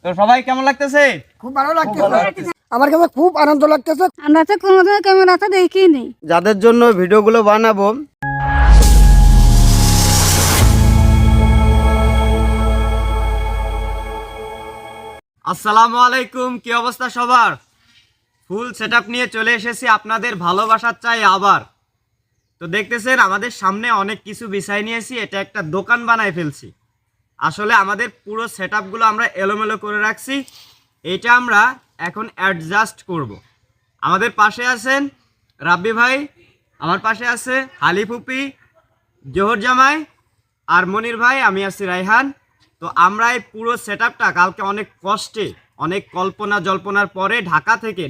তো সবাই কেমন লাগতেছে? খুব ভালো লাগতেছে, আমার কাছে খুব আনন্দ লাগতেছে। আমরা তো কোনোদিন ক্যামেরাতে দেখিনি। যাদের জন্য ভিডিওগুলো বানাবো আসসালামু আলাইকুম, কি অবস্থা সবার? ফুল সেটআপ নিয়ে চলে এসেছি আপনাদের ভালোবাসার চাই আবার। তো দেখতেছেন আমাদের সামনে অনেক কিছু বিছাই নিয়েছি, এটা একটা দোকান বানায় ফেলছি। আসলে আমাদের পুরো সেটআপগুলো আমরা এলোমেলো করে রাখছি, এটা আমরা এখন অ্যাডজাস্ট করব। আমাদের পাশে আছেন রাব্বি ভাই, আমার পাশে আছে হালি ফুপি, জোহর জামাই আর মনির ভাই, আমি আছি রায়হান। তো আমরা এই পুরো সেটআপটা কালকে অনেক কষ্টে, অনেক কল্পনা জল্পনার পরে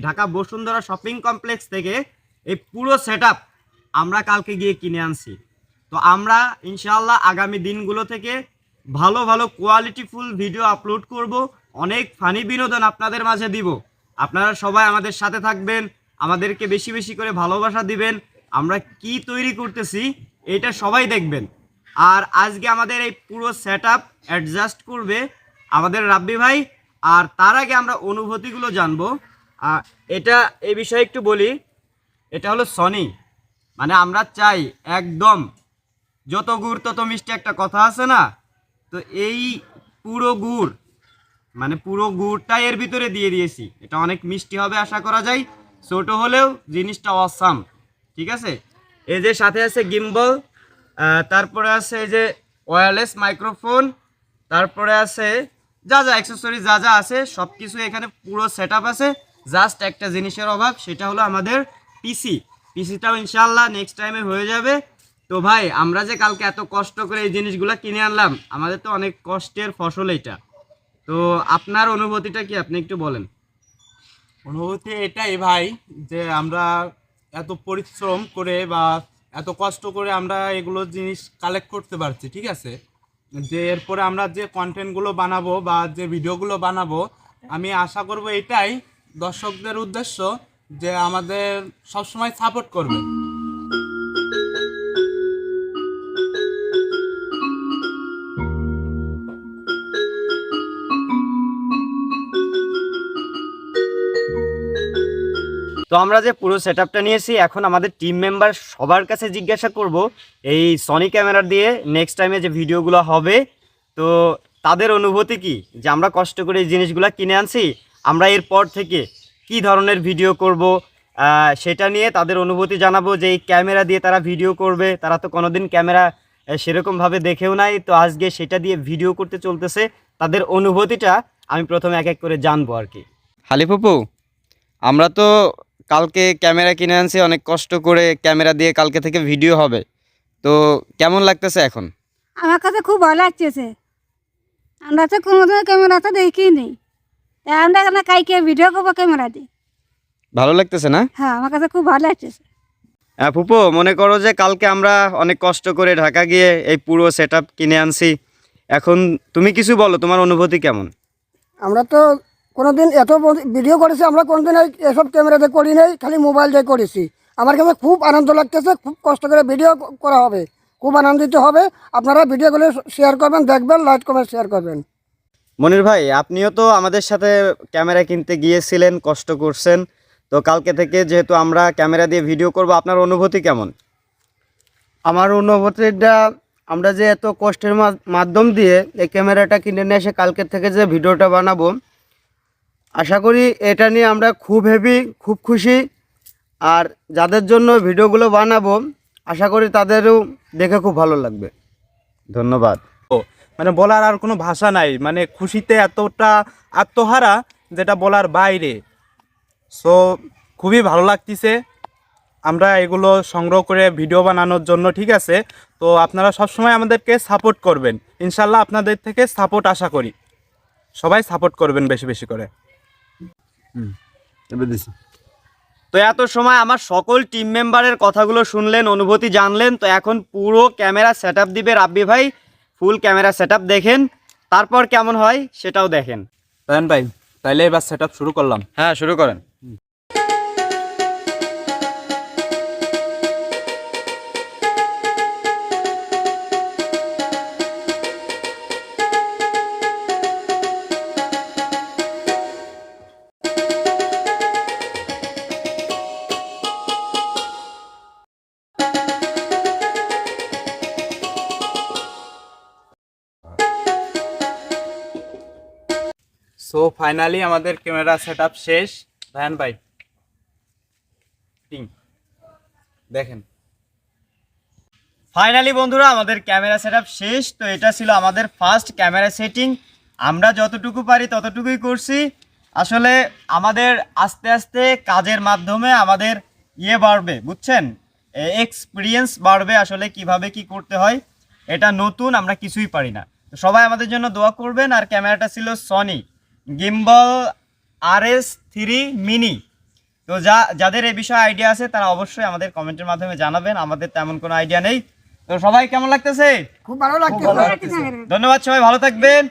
ঢাকা বসুন্ধরা শপিং কমপ্লেক্স থেকে এই পুরো সেটআপ আমরা কালকে গিয়ে কিনে আনছি। তো আমরা ইনশাআল্লাহ আগামী দিনগুলো থেকে ভালো ভালো কোয়ালিটিফুল ভিডিও আপলোড করব, অনেক ফানি বিনোদন আপনাদের মাঝে দিব। আপনারা সবাই আমাদের সাথে থাকবেন, আমাদেরকে বেশি বেশি করে ভালোবাসা দিবেন। আমরা কি তৈরি করতেছি এটা সবাই দেখবেন। আর আজকে আমাদের এই পুরো সেটআপ অ্যাডজাস্ট করবে আমাদের রাব্বি ভাই। আর তার আগে আমরা অনুভূতিগুলো জানবো। এটা এই বিষয়ে একটু বলি, এটা হলো সনি, মানে আমরা চাই একদম যত গুড় তত মিষ্টি একটা কথা আছে না, তো এই পুরো গুড় মানে পুরো গুড়টা এর ভিতরে দিয়ে দিয়েছি। এটা অনেক মিষ্টি হবে আশা করা যায়, ছোট হলেও জিনিসটা অসাম। ঠিক আছে, এই যে সাথে আছে গিম্বল, তারপরে আছে এই যে ওয়্যারলেস মাইক্রোফোন, তারপরে আছে যা যা অ্যাক্সেসরিজ যা যা আছে সব কিছু এখানে পুরো সেটআপ আছে। জাস্ট একটা জিনিসের অভাব, সেটা হলো আমাদের পিসিটাও ইনশাআল্লাহ নেক্সট টাইমে হয়ে যাবে। তো ভাই আমরা যে কালকে এত কষ্ট করে এই জিনিসগুলো কিনে আনলাম, আমাদের তো অনেক কষ্টের ফসল এটা। তো আপনার অনুভূতিটা কি, আপনি একটু বলেন। অনুভূতি এটাই ভাই, যে আমরা এত পরিশ্রম করে বা এত কষ্ট করে আমরা এগুলো জিনিস কালেক্ট করতে পারছি। ঠিক আছে, যে এরপরে আমরা যে কন্টেন্টগুলো বানাবো বা যে ভিডিওগুলো বানাবো, আমি আশা করব এটাই দর্শকদের উদ্দেশ্য, যে আমাদের সবসময় সাপোর্ট করবে। তো আমরা যে পুরো সেটআপটা নিয়েছি, এখন আমাদের টিম মেম্বার সবার কাছে জিজ্ঞাসা করব এই সনি ক্যামেরা দিয়ে নেক্সট টাইমে যে ভিডিওগুলো হবে, তো তাদের অনুভূতি কি, যে আমরা কষ্ট করে এই জিনিসগুলো কিনে আনছি, আমরা এরপর থেকে কি ধরনের ভিডিও করব সেটা নিয়ে তাদের অনুভূতি জানাবো। যে এই ক্যামেরা দিয়ে তারা ভিডিও করবে, তারা তো কোনোদিন ক্যামেরা সেরকমভাবে দেখেও নাই, তো আজকে সেটা দিয়ে ভিডিও করতে চলতেছে। তাদের অনুভূতিটা আমি প্রথমে এক এক করে জানবো আর কি। হালিফুপু, আমরা তো কালকে ক্যামেরা কিনে আনছি অনেক কষ্ট করে, ক্যামেরা দিয়ে কালকে থেকে ভিডিও হবে, তো কেমন লাগতেছে এখন? আমার কাছে খুব ভালো লাগতেছে, আমরা তো কোনোদিন ক্যামেরাতে দেখিনি। আমরা এখানে কাইকে ভিডিও করবো ক্যামেরা দিয়ে। ভালো লাগতেছে না? হ্যাঁ, আমার কাছে খুব ভালো লাগতেছে। হ্যাঁ ফুপু, মনে করো যে কালকে আমরা অনেক কষ্ট করে ঢাকা গিয়ে এই পুরো সেটআপ কিনে আনছি, এখন তুমি কিছু বলো, তোমার অনুভূতি কেমন? আমরা তো কোনোদিন এত ভিডিও করেছি, আমরা কোনোদিন এসব ক্যামেরাতে করি নাই, খালি মোবাইল দিয়ে করেছি। আমার কাছে খুব আনন্দ লাগতেছে, খুব কষ্ট করে ভিডিও করা হবে, খুব আনন্দিত হবে। আপনারা ভিডিওগুলো শেয়ার করবেন, দেখবেন, লাইক কমেন্ট শেয়ার করবেন। মনির ভাই, আপনিও তো আমাদের সাথে ক্যামেরা কিনতে গিয়েছিলেন, কষ্ট করছেন, তো কালকে থেকে যেহেতু আমরা ক্যামেরা দিয়ে ভিডিও করব, আপনার অনুভূতি কেমন? আমার অনুভূতিটা, আমরা যে এত কষ্টের মাধ্যম দিয়ে এই ক্যামেরাটা কিনে নিয়ে এসে কালকে থেকে যে ভিডিওটা বানাবো, আশা করি এটা নিয়ে আমরা খুব হ্যাপি, খুব খুশি। আর যাদের জন্য ভিডিওগুলো বানাবো, আশা করি তাদেরও দেখে খুব ভালো লাগবে। ধন্যবাদ। মানে বলার আর কোনো ভাষা নাই, মানে খুশিতে এতটা আত্মহারা যেটা বলার বাইরে। সো খুবই ভালো লাগতেছে আমরা এগুলো সংগ্রহ করে ভিডিও বানানোর জন্য। ঠিক আছে, তো আপনারা সবসময় আমাদেরকে সাপোর্ট করবেন, ইনশাল্লাহ আপনাদের থেকে সাপোর্ট আশা করি। সবাই সাপোর্ট করবেন বেশি বেশি করে। তো এত সময় আমার সকল টিম মেম্বারের কথাগুলো শুনলেন, অনুভূতি জানলেন। তো এখন পুরো ক্যামেরা সেটআপ দিবে রাব্বি ভাই, ফুল ক্যামেরা সেটআপ দেখেন, তারপর কেমন হয় সেটাও দেখেন। ভাই তাইলে এবার সেটআপ শুরু করলাম। হ্যাঁ, শুরু করেন। সো ফাইনালি আমাদের ক্যামেরা সেটআপ শেষ। রায়ান ভাই দেখেন। ফাইনালি বন্ধুরা আমাদের ক্যামেরা সেটআপ শেষ। তো এটা ছিল আমাদের ফার্স্ট ক্যামেরা সেটিং। আমরা যতটুকু পারি ততটুকুই করছি। আসলে আমাদের আস্তে আস্তে কাজের মাধ্যমে আমাদের বাড়বে, বুঝছেন, এক্সপিরিয়েন্স বাড়বে আসলে কিভাবে কি করতে হয়। এটা নতুন, আমরা কিছুই পারি না। তো সবাই আমাদের জন্য দোয়া করবেন। আর ক্যামেরাটা ছিল সনি গিম্বল RS3 মিনি। তো যাদের এই বিষয়ে আইডিয়া আছে তারা অবশ্যই আমাদের কমেন্টের মাধ্যমে জানাবেন। আমাদের তেমন কোনো আইডিয়া নেই। তো সবাই কেমন লাগতেছে? খুব ভালো লাগছে। ধন্যবাদ, সবাই ভালো থাকবেন।